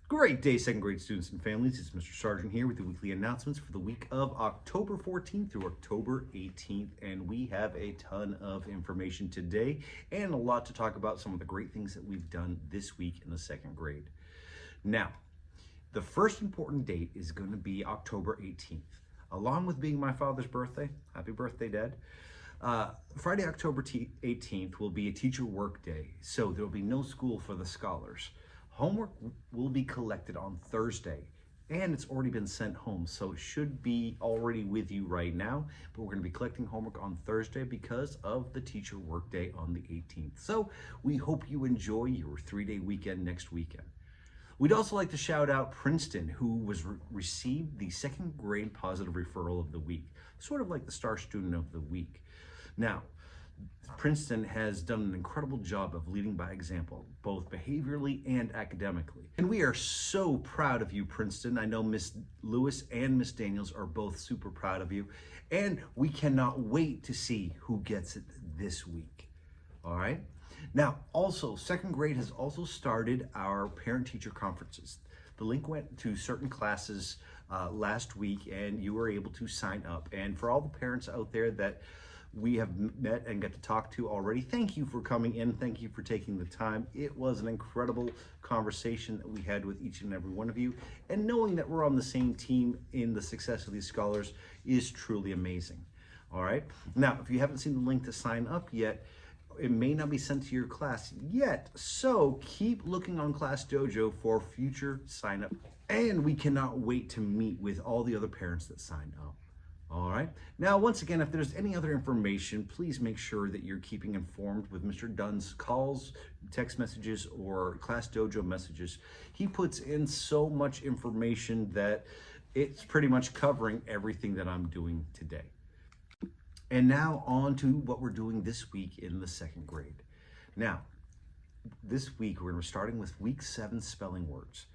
Great day, second grade students and families. It's Mr. Sargent here with the weekly announcements for the week of October 14th through October 18th. And we have a ton of information today and a lot to talk about some of the great things that we've done this week in the second grade. Now, the first important date is going to be October 18th. Along with being my father's birthday, happy birthday, Dad. Friday, October 18th will be a teacher work day, so there will be no school for the scholars. Homework will be collected on Thursday, and it's already been sent home, so it should be already with you right now, but we're going to be collecting homework on Thursday because of the teacher work day on the 18th. So we hope you enjoy your 3-day weekend next weekend. We'd also like to shout out Princeton, who received the second grade positive referral of the week, sort of like the star student of the week. Now, Princeton has done an incredible job of leading by example, both behaviorally and academically. And we are so proud of you, Princeton. I know Miss Lewis and Miss Daniels are both super proud of you. And we cannot wait to see who gets it this week. All right? Now, also, second grade has also started our parent-teacher conferences. The link went to certain classes last week, and you were able to sign up. And for all the parents out there that we have met and got to talk to already, thank you for coming in. Thank you for taking the time. It was an incredible conversation that we had with each and every one of you. And knowing that we're on the same team in the success of these scholars is truly amazing. All right. Now, if you haven't seen the link to sign up yet, it may not be sent to your class yet. So keep looking on Class Dojo for future sign up. And we cannot wait to meet with all the other parents that signed up. All right. Now, once again, if there's any other information, please make sure that you're keeping informed with Mr. Dunn's calls, text messages, or Class Dojo messages. He puts in so much information that it's pretty much covering everything that I'm doing today. And now on to what we're doing this week in the second grade. Now, this week we're starting with week 7 spelling words.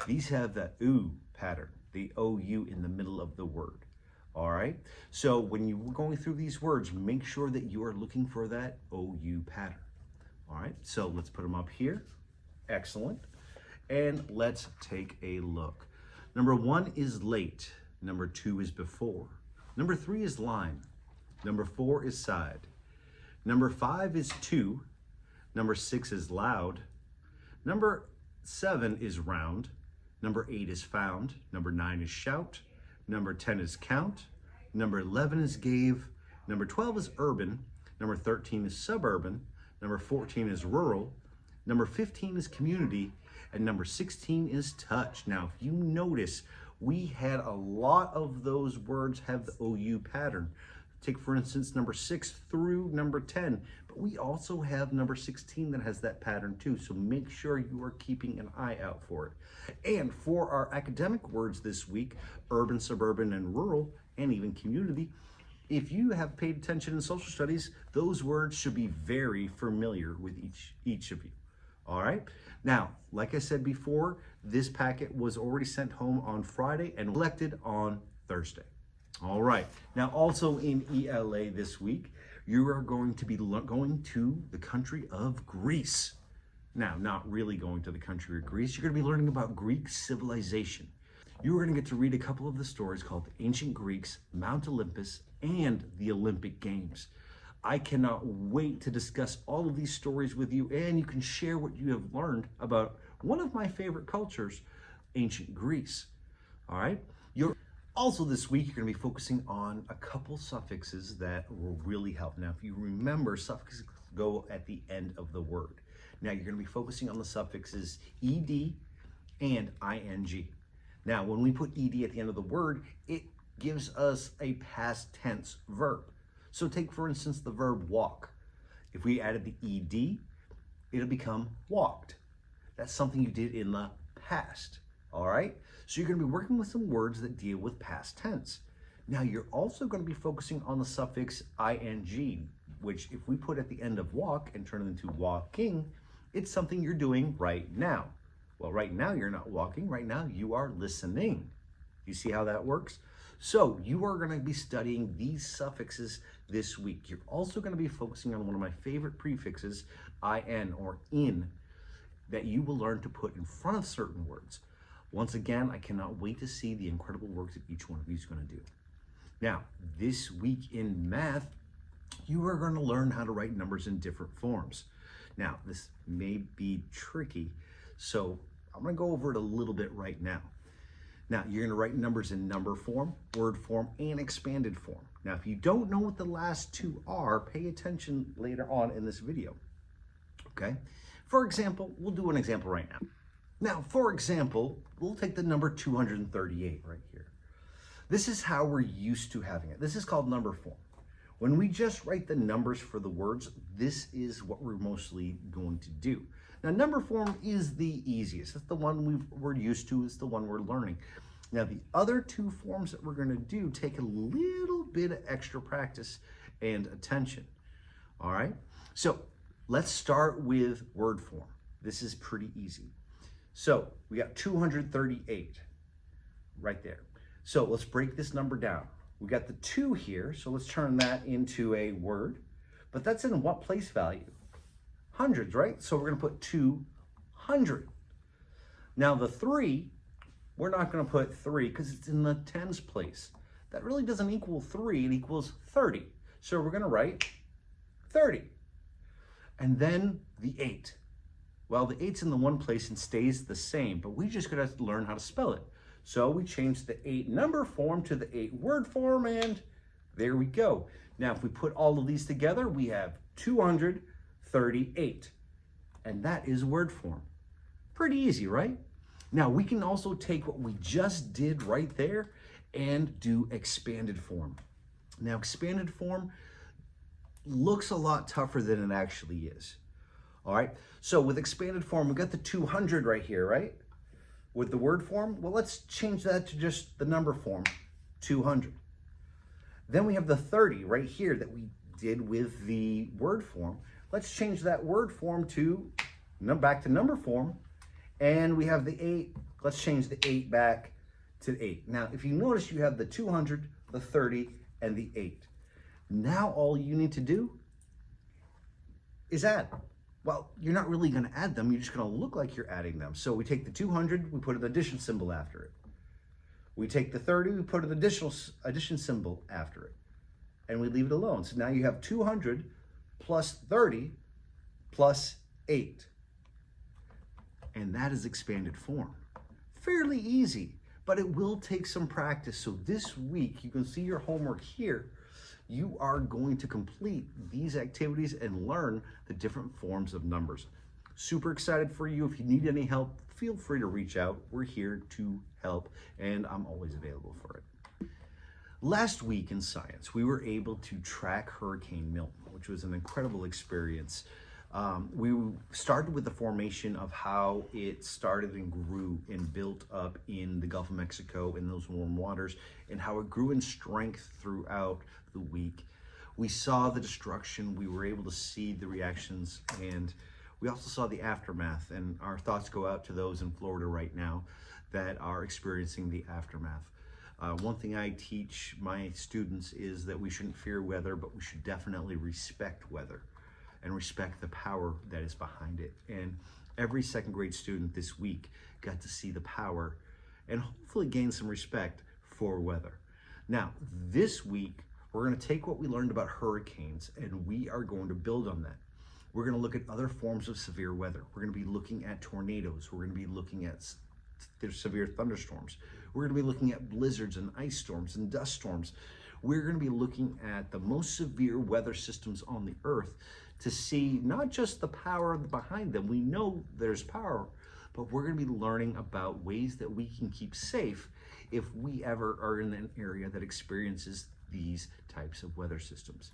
These have the OO pattern, the OU in the middle of the word. All right, so when you're going through these words, make sure that you are looking for that OU pattern. All right, so let's put them up here. Excellent. And let's take a look. Number 1 is late. Number 2 is before. Number 3 is line. Number 4 is side. Number 5 is to. Number 6 is loud. Number 7 is round. Number 8 is found. Number 9 is shout. Number 10 is count. Number 11 is gave. Number 12 is urban. Number 13 is suburban. Number 14 is rural. Number 15 is community. And number 16 is touch. Now, if you notice, we had a lot of those words have the OU pattern. Take, for instance, number 6 through number 10, but we also have number 16 that has that pattern too, so make sure you are keeping an eye out for it. And for our academic words this week, urban, suburban, and rural, and even community, if you have paid attention in social studies, those words should be very familiar with each of you. All right? Now, like I said before, this packet was already sent home on Friday and collected on Thursday. All right. Now, also in ELA this week, you are going to be going to the country of Greece. Now, not really going to the country of Greece. You're going to be learning about Greek civilization. You are going to get to read a couple of the stories called Ancient Greeks, Mount Olympus, and the Olympic Games. I cannot wait to discuss all of these stories with you, and you can share what you have learned about one of my favorite cultures, ancient Greece. All right? Also this week, you're going to be focusing on a couple suffixes that will really help. Now, if you remember, suffixes go at the end of the word. Now, you're going to be focusing on the suffixes ed and ing. Now, when we put ed at the end of the word, it gives us a past tense verb. So take, for instance, the verb walk. If we added the ed, it'll become walked. That's something you did in the past. All right, so you're going to be working with some words that deal with past tense. Now, you're also going to be focusing on the suffix ing, which if we put at the end of walk and turn it into walking, it's something you're doing right now. Well, right now you're not walking. Right now you are listening. You see how that works? So you are going to be studying these suffixes this week. You're also going to be focusing on one of my favorite prefixes, in or in, that you will learn to put in front of certain words. Once again, I cannot wait to see the incredible work that each one of you is going to do. Now, this week in math, you are going to learn how to write numbers in different forms. Now, this may be tricky, so I'm going to go over it a little bit right now. Now, you're going to write numbers in number form, word form, and expanded form. Now, if you don't know what the last two are, pay attention later on in this video, okay? For example, we'll do an example right now. Now, for example, we'll take the number 238 right here. This is how we're used to having it. This is called number form. When we just write the numbers for the words, this is what we're mostly going to do. Now, number form is the easiest. It's the one we're used to. It's the one we're learning. Now, the other two forms that we're going to do take a little bit of extra practice and attention. All right? So let's start with word form. This is pretty easy. So we got 238 right there. So let's break this number down. We got the 2 here, so let's turn that into a word. But that's in what place value? Hundreds, right? So we're going to put 200. Now the 3, we're not going to put 3 because it's in the tens place. That really doesn't equal 3, it equals 30. So we're going to write 30. And then the 8. Well, the 8's in the one place and stays the same, but we just got to learn how to spell it. So we changed the 8 number form to the 8 word form, and there we go. Now, if we put all of these together, we have 238, and that is word form. Pretty easy, right? Now, we can also take what we just did right there and do expanded form. Now, expanded form looks a lot tougher than it actually is. All right, so with expanded form, we got the 200 right here, right? With the word form, well, let's change that to just the number form, 200. Then we have the 30 right here that we did with the word form. Let's change that word form to back to number form. And we have the 8. Let's change the 8 back to 8. Now, if you notice, you have the 200, the 30, and the 8. Now all you need to do is add. Well, you're not really going to add them. You're just going to look like you're adding them. So we take the 200, we put an addition symbol after it. We take the 30, we put an addition symbol after it. And we leave it alone. So now you have 200 plus 30 plus 8. And that is expanded form. Fairly easy, but it will take some practice. So this week, you can see your homework here. You are going to complete these activities and learn the different forms of numbers. Super excited for you. If you need any help, feel free to reach out. We're here to help, and I'm always available for it. Last week in science, we were able to track Hurricane Milton, which was an incredible experience. We started with the formation of how it started and grew and built up in the Gulf of Mexico in those warm waters, and how it grew in strength throughout the week. We saw the destruction, we were able to see the reactions, and we also saw the aftermath, and our thoughts go out to those in Florida right now that are experiencing the aftermath. One thing I teach my students is that we shouldn't fear weather, but we should definitely respect weather and respect the power that is behind it. And every second grade student this week got to see the power and hopefully gain some respect for weather. Now, this week, we're going to take what we learned about hurricanes and we are going to build on that. We're going to look at other forms of severe weather. We're going to be looking at tornadoes. We're going to be looking at severe thunderstorms. We're going to be looking at blizzards and ice storms and dust storms. We're going to be looking at the most severe weather systems on the earth to see not just the power behind them. We know there's power, but we're going to be learning about ways that we can keep safe if we ever are in an area that experiences these types of weather systems.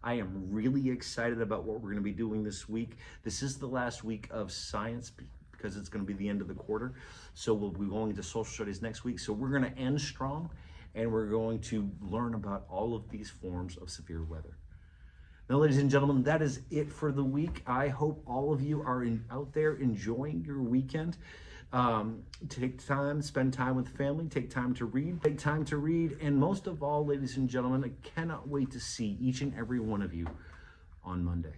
I am really excited about what we're going to be doing this week. This is the last week of science because it's going to be the end of the quarter. So we'll be going into social studies next week. So we're going to end strong and we're going to learn about all of these forms of severe weather. Now, ladies and gentlemen, that is it for the week. I hope all of you are out there enjoying your weekend. Take time, spend time with family, take time to read, and most of all, ladies and gentlemen, I cannot wait to see each and every one of you on Monday.